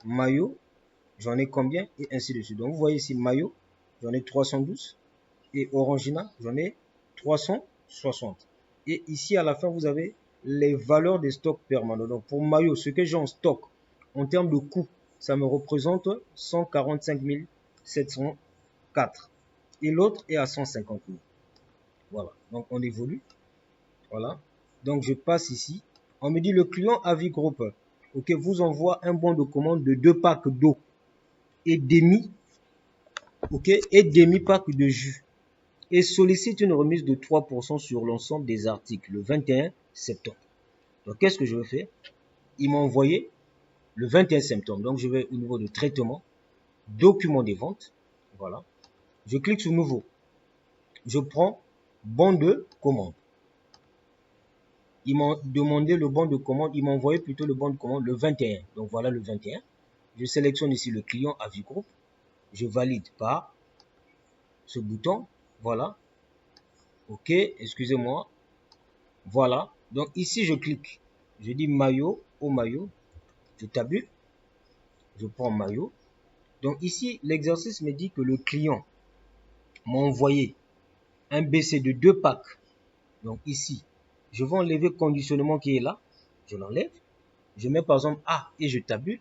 maillot, j'en ai combien, et ainsi de suite. Donc, vous voyez ici, maillot, j'en ai 312, et Orangina, j'en ai 360. Et ici, à la fin, vous avez les valeurs des stocks permanents. Donc, pour maillot, ce que j'ai en stock, en termes de coût, ça me représente 145 704. Et l'autre est à 150 000. Voilà. Donc, on évolue. Voilà. Donc, je passe ici. On me dit le client Avis Group, ok, vous envoie un bon de commande de 2 packs d'eau et demi, ok, et demi-pack de jus. Et sollicite une remise de 3% sur l'ensemble des articles le 21 septembre. Donc, qu'est-ce que je vais faire? Il m'a envoyé le 21 septembre. Donc, je vais au niveau de traitement, document des ventes. Voilà. Je clique sur nouveau. Je prends bon de commande. Ils m'ont demandé le bon de commande. Ils m'ont envoyé plutôt le bon de commande le 21. Donc, voilà le 21. Je sélectionne ici le client Avis Group. Je valide par ce bouton. Voilà. OK. Excusez-moi. Voilà. Donc, ici, je clique. Je dis maillot au maillot. Je tabule. Je prends maillot. Donc, ici, l'exercice me dit que le client m'a envoyé un BC de 2 packs. Donc, ici, je vais enlever le conditionnement qui est là. Je l'enlève. Je mets par exemple A et je tabule.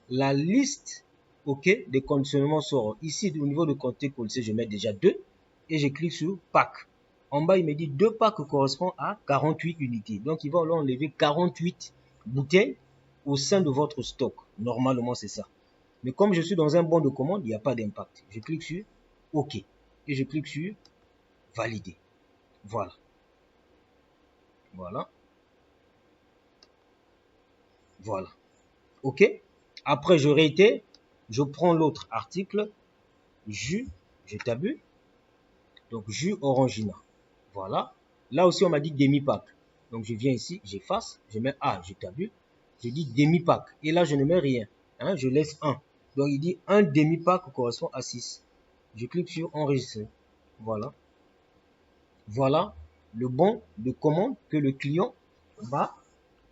La liste, OK, des conditionnements sort. Ici, au niveau de compter colisé, je mets déjà 2 et je clique sur pack. En bas, il me dit 2 packs correspondent à 48 unités. Donc, il va enlever 48 bouteilles au sein de votre stock. Normalement, c'est ça. Mais comme je suis dans un bon de commande, il n'y a pas d'impact. Je clique sur OK et je clique sur valider. Voilà. Voilà. Voilà. OK. Après, je réitère. Je prends l'autre article. Jus. Je tabule. Donc, jus Orangina. Voilà. Là aussi, on m'a dit demi-pack. Donc, je viens ici. J'efface. Je mets A. Je tabule. Je dis demi-pack. Et là, je ne mets rien. Hein, je laisse 1. Donc, il dit un demi-pack correspond à 6. Je clique sur enregistrer. Voilà. Voilà le bon de commande que le client va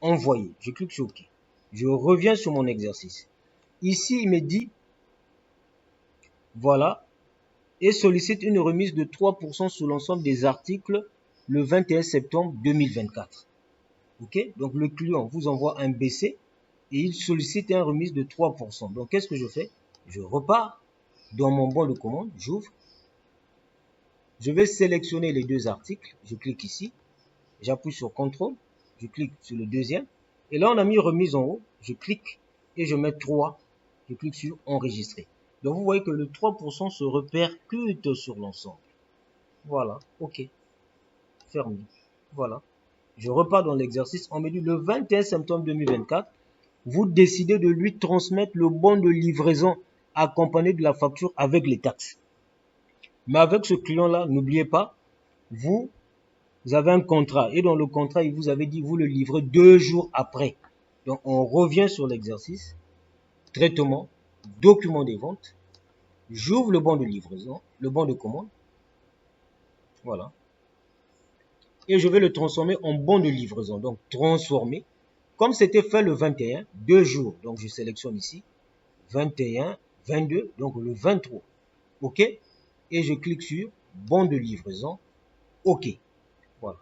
envoyer. Je clique sur OK. Je reviens sur mon exercice. Ici, il me dit, voilà, et sollicite une remise de 3% sur l'ensemble des articles le 21 septembre 2024. OK? Donc, le client vous envoie un BC et il sollicite une remise de 3%. Donc, qu'est-ce que je fais? Je repars dans mon bon de commande, j'ouvre. Je vais sélectionner les deux articles. Je clique ici. J'appuie sur CTRL. Je clique sur le deuxième. Et là, on a mis remise en haut. Je clique et je mets 3. Je clique sur enregistrer. Donc, vous voyez que le 3% se répercute sur l'ensemble. Voilà. OK. Fermé. Voilà. Je repars dans l'exercice. On me dit le 21 septembre 2024, vous décidez de lui transmettre le bon de livraison accompagné de la facture avec les taxes. Mais avec ce client-là, n'oubliez pas, vous avez un contrat. Et dans le contrat, il vous avait dit, vous le livrez 2 jours après. Donc, on revient sur l'exercice. Traitement, document des ventes. J'ouvre le bon de livraison, le bon de commande. Voilà. Et je vais le transformer en bon de livraison. Donc, transformer. Comme c'était fait le 21, 2 jours. Donc, je sélectionne ici. 21, 22, donc le 23. OK. Et je clique sur bon de livraison. OK. Voilà.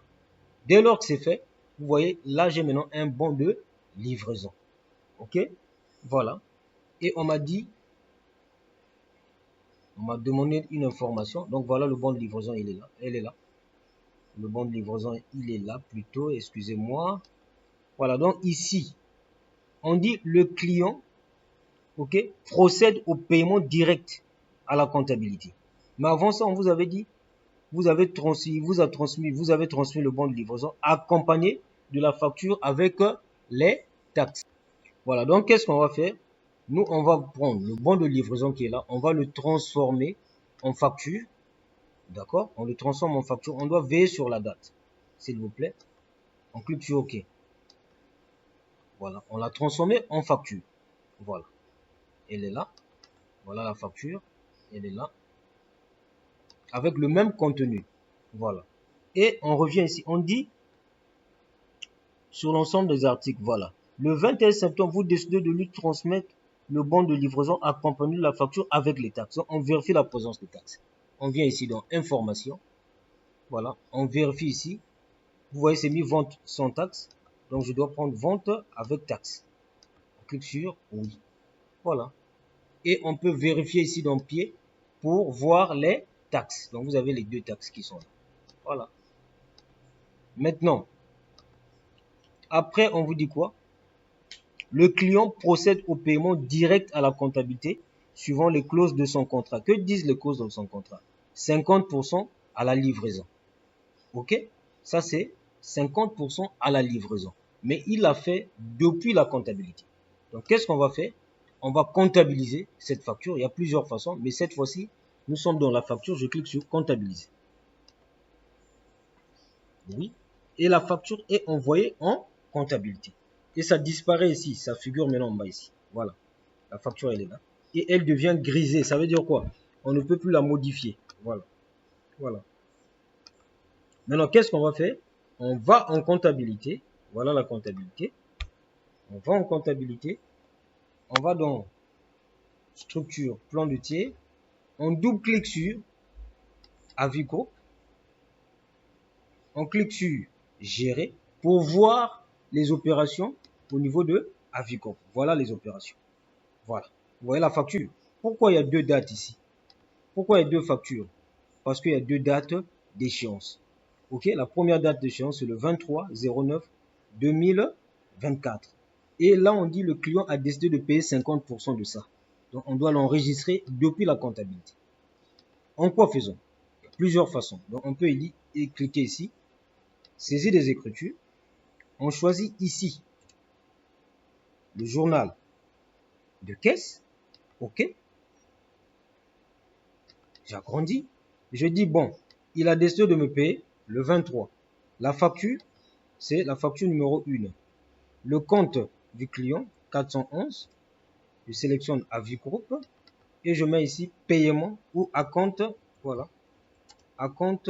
Dès lors que c'est fait, vous voyez, là, j'ai maintenant un bon de livraison. OK. Voilà. Et on m'a dit, on m'a demandé une information. Donc, voilà, le bon de livraison, il est là. Elle est là. Le bon de livraison, il est là plutôt. Excusez-moi. Voilà. Donc, ici, on dit le client, OK, procède au paiement direct à la comptabilité. Mais avant ça, on vous avait dit, vous avez transmis le bon de livraison accompagné de la facture avec les taxes. Voilà, donc qu'est-ce qu'on va faire? Nous, on va prendre le bon de livraison qui est là, on va le transformer en facture. D'accord? On le transforme en facture. On doit veiller sur la date, s'il vous plaît. On clique sur OK. Voilà, on l'a transformé en facture. Voilà, elle est là. Voilà la facture, elle est là. Avec le même contenu. Voilà. Et on revient ici. On dit sur l'ensemble des articles. Voilà. Le 21 septembre, vous décidez de lui transmettre le bon de livraison accompagné de la facture avec les taxes. Donc, on vérifie la présence de taxes. On vient ici dans information. Voilà, on vérifie ici. Vous voyez, c'est mis vente sans taxe. Donc, je dois prendre vente avec taxe. On clique sur oui. Voilà. Et on peut vérifier ici dans pied pour voir les taxes. Donc, vous avez les deux taxes qui sont là. Voilà. Maintenant, après, on vous dit quoi? Le client procède au paiement direct à la comptabilité suivant les clauses de son contrat. Que disent les clauses de son contrat? 50% à la livraison. Ok? Ça, c'est 50% à la livraison. Mais il l'a fait depuis la comptabilité. Donc, qu'est-ce qu'on va faire? On va comptabiliser cette facture. Il y a plusieurs façons, mais cette fois-ci, nous sommes dans la facture. Je clique sur comptabiliser. Oui. Et la facture est envoyée en comptabilité. Et ça disparaît ici. Ça figure maintenant en bas ici. Voilà. La facture, elle est là. Et elle devient grisée. Ça veut dire quoi? On ne peut plus la modifier. Voilà. Voilà. Maintenant, qu'est-ce qu'on va faire? On va en comptabilité. Voilà la comptabilité. On va en comptabilité. On va dans structure, plan de tiers. On double-clique sur Avico. On clique sur gérer pour voir les opérations au niveau de Avico. Voilà les opérations. Voilà. Vous voyez la facture. Pourquoi il y a deux dates ici? Pourquoi il y a deux factures? Parce qu'il y a deux dates d'échéance. Ok, la première date d'échéance, c'est le 23/09/2024. Et là, on dit le client a décidé de payer 50% de ça. Donc, on doit l'enregistrer depuis la comptabilité. En quoi faisons? Il y a plusieurs façons. Donc, on peut cliquer ici, saisir des écritures. On choisit ici le journal de caisse. Ok. J'agrandis. Je dis, bon, il a décidé de me payer le 23. La facture, c'est la facture numéro 1. Le compte du client, 411. Je sélectionne Avis Group et je mets ici paiement ou à compte. Voilà. À compte.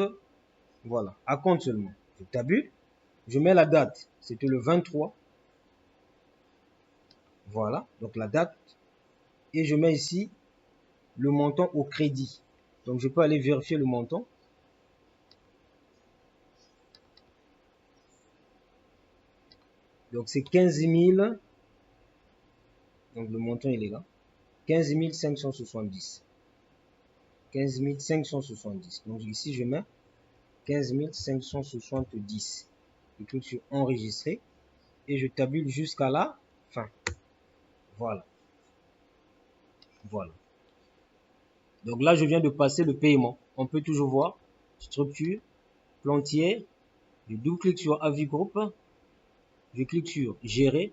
Voilà. À compte seulement. Je tabule. Je mets la date. C'était le 23. Voilà. Donc la date. Et je mets ici le montant au crédit. Donc je peux aller vérifier le montant. Donc c'est 15 000. Donc le montant il est là. 15 570. 15 570. Donc ici je mets 15 570. Je clique sur enregistrer et je tabule jusqu'à la fin. Voilà. Voilà. Donc là, je viens de passer le paiement. On peut toujours voir structure, plan tiers. Je double-clique sur Avis Group. Je clique sur gérer.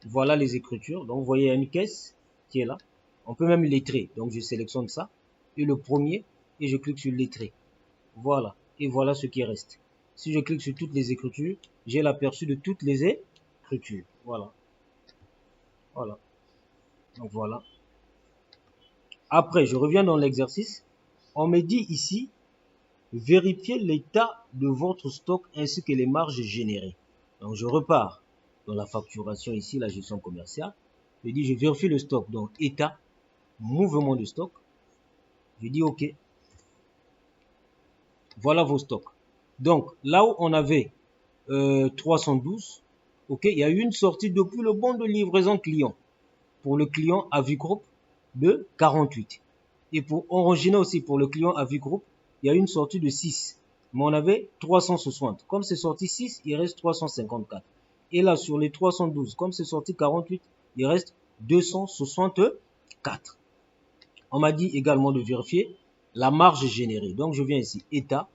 Voilà les écritures. Donc vous voyez, il y a une caisse qui est là. On peut même lettrer. Donc je sélectionne ça. Et le premier, et je clique sur lettrer. Voilà. Et voilà ce qui reste. Si je clique sur toutes les écritures, j'ai l'aperçu de toutes les écritures. Voilà. Voilà. Donc voilà. Après, je reviens dans l'exercice. On me dit ici, vérifiez l'état de votre stock ainsi que les marges générées. Donc, je repars dans la facturation ici, la gestion commerciale. Je dis, je vérifie le stock. Donc, état, mouvement de stock. Je dis OK. Voilà vos stocks. Donc, là où on avait 312, OK, il y a eu une sortie depuis le bon de livraison client. Pour le client Avis Group de 48. Et pour Orangina aussi, pour le client Avis Group, il y a une sortie de 6. Mais on avait 360. Comme c'est sorti 6, il reste 354. Et là, sur les 312, comme c'est sorti 48, il reste 264. On m'a dit également de vérifier la marge générée. Donc, je viens ici, état,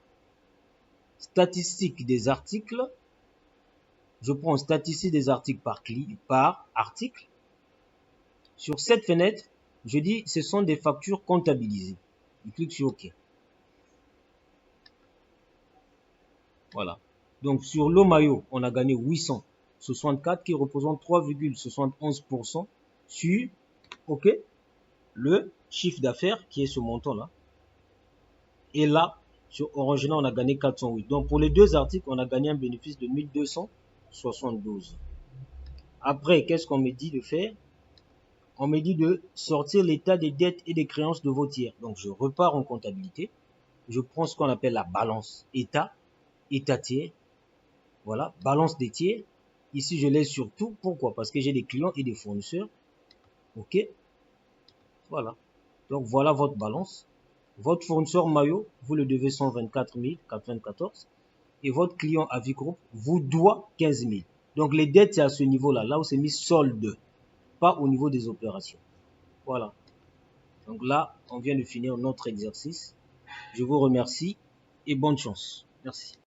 statistiques des articles. Je prends statistiques des articles par article. Sur cette fenêtre, je dis ce sont des factures comptabilisées. Je clique sur OK. Voilà. Donc sur l'eau maillot, on a gagné 864 qui représente 3,71% sur OK, le chiffre d'affaires qui est ce montant-là. Et là, sur Orangina, on a gagné 408. Donc pour les deux articles, on a gagné un bénéfice de 1272. Après, qu'est-ce qu'on me dit de faire? On me dit de sortir l'état des dettes et des créances de vos tiers. Donc, je repars en comptabilité. Je prends ce qu'on appelle la balance état, état tiers. Voilà, balance des tiers. Ici, je laisse sur tout. Pourquoi? Parce que j'ai des clients et des fournisseurs. OK. Voilà. Donc, voilà votre balance. Votre fournisseur maillot, vous le devez 124 424. Et votre client Avigroup vous doit 15 000. Donc, les dettes, c'est à ce niveau-là. Là où c'est mis solde. Pas au niveau des opérations. Voilà. Donc là, on vient de finir notre exercice. Je vous remercie et bonne chance. Merci.